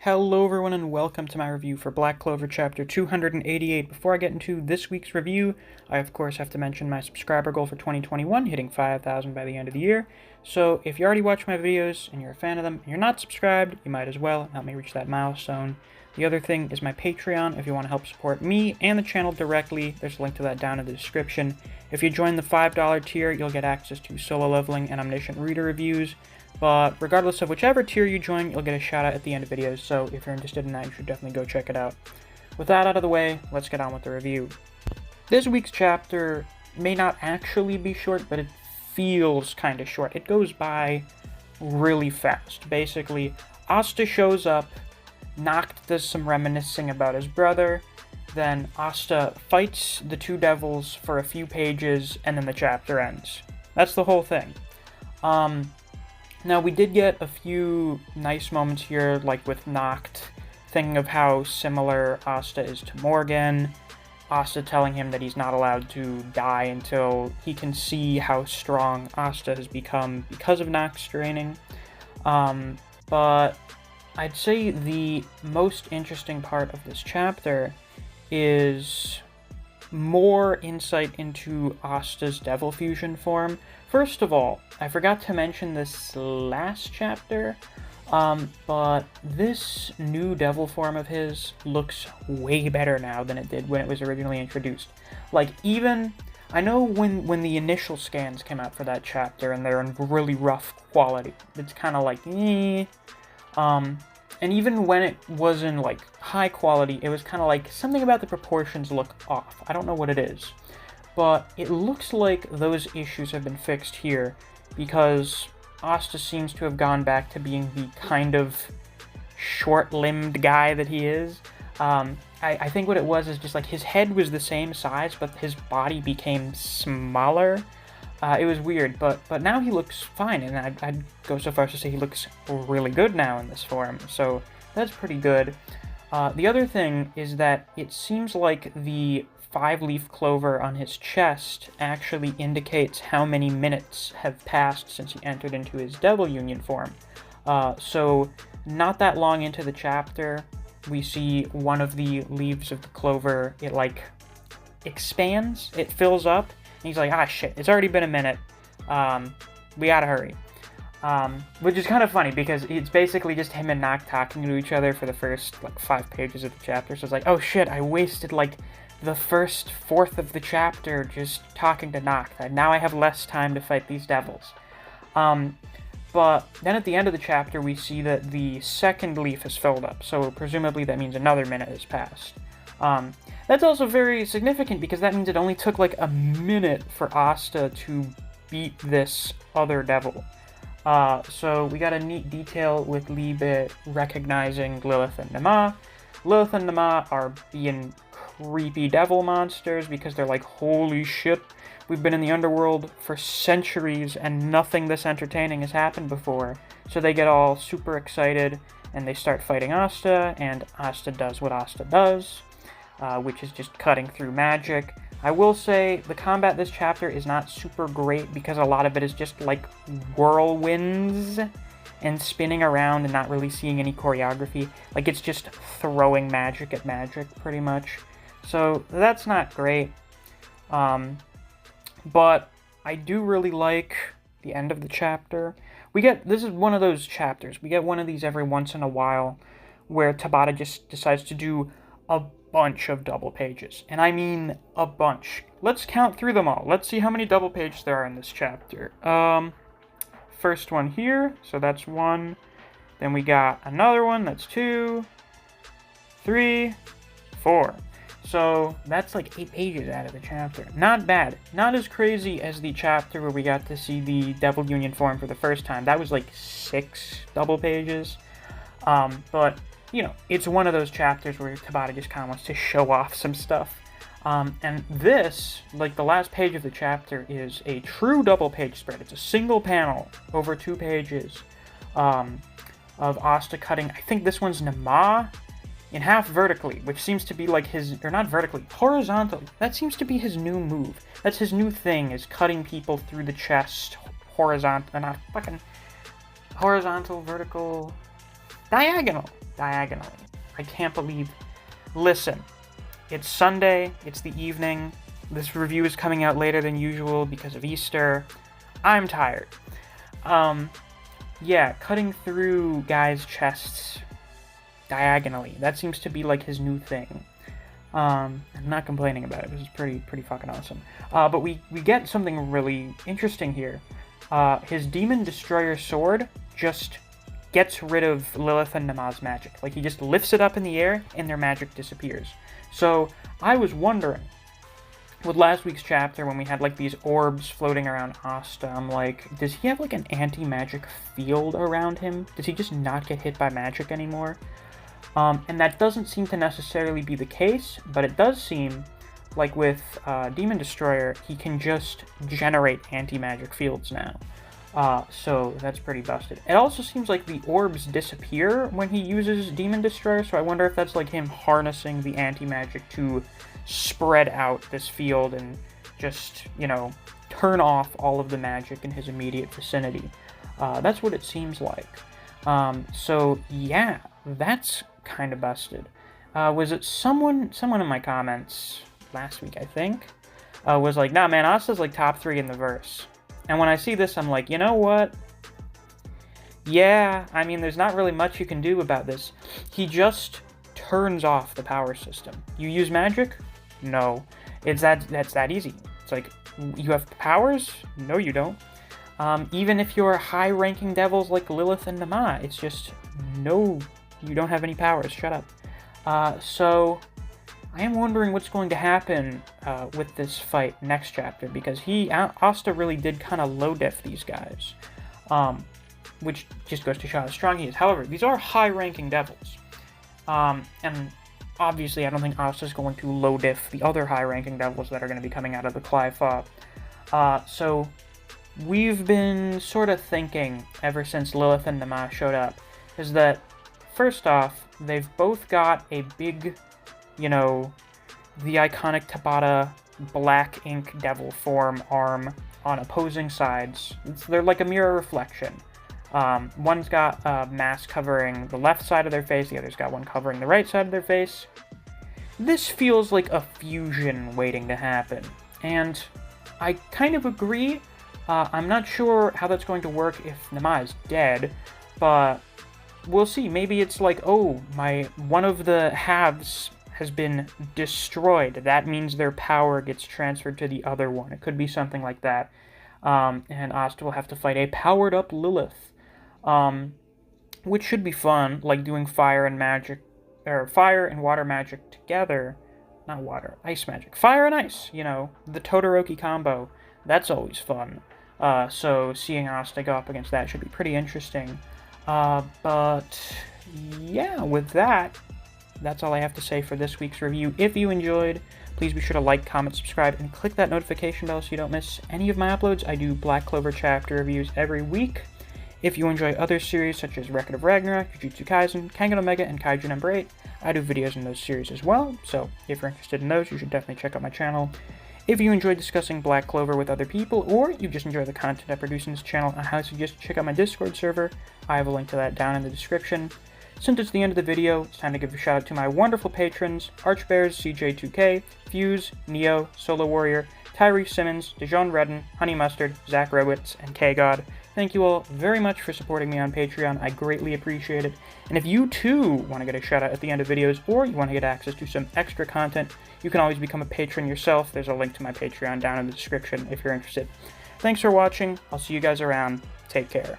Hello everyone and welcome to my review for Black Clover chapter 288. Before I get into this week's review, I of course have to mention my subscriber goal for 2021, hitting 5,000 by the end of the year. So if you already watch my videos and you're a fan of them and you're not subscribed, you might as well help me reach that milestone. The other thing is my Patreon. If you want to help support me and the channel directly, there's a link to that down in the description. If you join the $5 tier, you'll get access to solo leveling and omniscient reader reviews. But regardless of whichever tier you join, you'll get a shout out at the end of videos, so if you're interested in that, you should definitely go check it out. With that out of the way, let's get on with the review. This week's chapter may not actually be short, but it feels kind of short. It goes by really fast. Basically, Asta shows up, Nacht does some reminiscing about his brother, then Asta fights the two devils for a few pages, and then the chapter ends. That's the whole thing. Now, we did get a few nice moments here, like with Nacht, thinking of how similar Asta is to Morgan, Asta telling him that he's not allowed to die until he can see how strong Asta has become because of Nacht's training. But I'd say the most interesting part of this chapter is more insight into Asta's devil fusion form. First of all, I forgot to mention this last chapter, but this new devil form of his looks way better now than it did when it was originally introduced. Like, even, I know when the initial scans came out for that chapter and they're in really rough quality, it's kind of like, and even when it was in, like, high quality, it was kind of like, something about the proportions look off. I don't know what it is. But it looks like those issues have been fixed here, because Asta seems to have gone back to being the kind of short-limbed guy that he is. I think what it was is just like his head was the same size, but his body became smaller. It was weird, but now he looks fine, and I'd go so far as to say he looks really good now in this form, so that's pretty good. The other thing is that it seems like the 5-leaf clover on his chest actually indicates how many minutes have passed since he entered into his Devil Union form. So not that long into the chapter, we see one of the leaves of the clover, it like expands, it fills up, and he's like, ah shit, it's already been a minute, we gotta hurry. Which is kind of funny, because it's basically just him and Nacht talking to each other for the first, like, 5 pages of the chapter, so it's like, oh shit, I wasted, like, the first fourth of the chapter just talking to Nacht, and now I have less time to fight these devils. But then at the end of the chapter, we see that the second leaf has filled up, so presumably that means another minute has passed. That's also very significant, because that means it only took, like, a minute for Asta to beat this other devil. So we got a neat detail with Liebe recognizing Lilith and Nema. Lilith and Nema are being creepy devil monsters because they're like, holy shit, we've been in the underworld for centuries and nothing this entertaining has happened before. So they get all super excited and they start fighting Asta, and Asta does what Asta does, which is just cutting through magic. I will say the combat this chapter is not super great because a lot of it is just like whirlwinds and spinning around and not really seeing any choreography. Like, it's just throwing magic at magic, pretty much. So that's not great. But I do really like the end of the chapter. This is one of those chapters. We get one of these every once in a while where Tabata just decides to do a bunch of double pages. And I mean a bunch. Let's count through them all. Let's see how many double pages there are in this chapter. First one here, so that's 1. Then we got another one, that's 2, 3, 4. So that's like 8 pages out of the chapter. Not bad. Not as crazy as the chapter where we got to see the Devil Union form for the first time. That was like 6 double pages. But, you know, it's one of those chapters where Tabata just kind of wants to show off some stuff. And this, like the last page of the chapter, is a true double page spread. It's a single panel over 2 pages of Asta cutting, I think this one's Nema, in half vertically, which seems to be like his, or not vertically, horizontally. That seems to be his new move. That's his new thing, is cutting people through the chest, horizontal, not fucking, horizontal, vertical, diagonal. diagonally. I can't believe... Listen, it's Sunday, it's the evening, this review is coming out later than usual because of Easter. I'm tired. Yeah, cutting through guys' chests diagonally. That seems to be like his new thing. I'm not complaining about it. This is pretty fucking awesome. But we get something really interesting here. His Demon Destroyer sword just gets rid of Lilith and Nama's magic. Like, he just lifts it up in the air and their magic disappears. So, I was wondering, with last week's chapter, when we had, like, these orbs floating around Asta, I'm like, does he have, like, an anti-magic field around him? Does he just not get hit by magic anymore? And that doesn't seem to necessarily be the case, but it does seem like with Demon Destroyer, he can just generate anti-magic fields now. So that's pretty busted. It also seems like the orbs disappear when he uses Demon Destroyer, so I wonder if that's like him harnessing the anti-magic to spread out this field and just, you know, turn off all of the magic in his immediate vicinity. That's what it seems like. So yeah, that's kind of busted. Was it someone in my comments last week, I think, was like, nah man, Asta's like top 3 in the verse. And when I see this, I'm like, you know what? Yeah, I mean, there's not really much you can do about this. He just turns off the power system. You use magic? No. That's that easy. It's like, you have powers? No, you don't. Even if you're high-ranking devils like Lilith and Nama, it's just, no, you don't have any powers. Shut up. So, I am wondering what's going to happen with this fight next chapter, because Asta really did kind of low-diff these guys, which just goes to show how strong he is. However, these are high-ranking devils, and obviously I don't think Asta's going to low-diff the other high-ranking devils that are going to be coming out of the Clover. So we've been sort of thinking, ever since Lilith and Nama showed up, is that, first off, they've both got a big, you know, the iconic Tabata black ink devil form arm on opposing sides. They're like a mirror reflection. One's got a mask covering the left side of their face, the other's got one covering the right side of their face. This feels like a fusion waiting to happen, and I kind of agree. I'm not sure how that's going to work if Nama is dead, but we'll see. Maybe it's like, oh, one of the halves has been destroyed. That means their power gets transferred to the other one. It could be something like that. And Asta will have to fight a powered-up Lilith, which should be fun, like doing fire and water magic together. Not water, ice magic. Fire and ice, you know, the Todoroki combo. That's always fun. So seeing Asta go up against that should be pretty interesting. But yeah, with that, that's all I have to say for this week's review. If you enjoyed, please be sure to like, comment, subscribe, and click that notification bell so you don't miss any of my uploads. I do Black Clover chapter reviews every week. If you enjoy other series such as Record of Ragnarok, Jujutsu Kaisen, Kengan Omega, and Kaiju number 8, I do videos in those series as well, so if you're interested in those, you should definitely check out my channel. If you enjoy discussing Black Clover with other people, or you just enjoy the content I produce in this channel, I highly suggest you check out my Discord server. I have a link to that down in the description. Since it's the end of the video, it's time to give a shout out to my wonderful patrons: Archbears, CJ2K, Fuse, Neo, Solo Warrior, Tyree Simmons, Dijon Redden, Honey Mustard, Zach Rowitz, and K-God. Thank you all very much for supporting me on Patreon. I greatly appreciate it. And if you too want to get a shout out at the end of videos, or you want to get access to some extra content, you can always become a patron yourself. There's a link to my Patreon down in the description if you're interested. Thanks for watching. I'll see you guys around. Take care.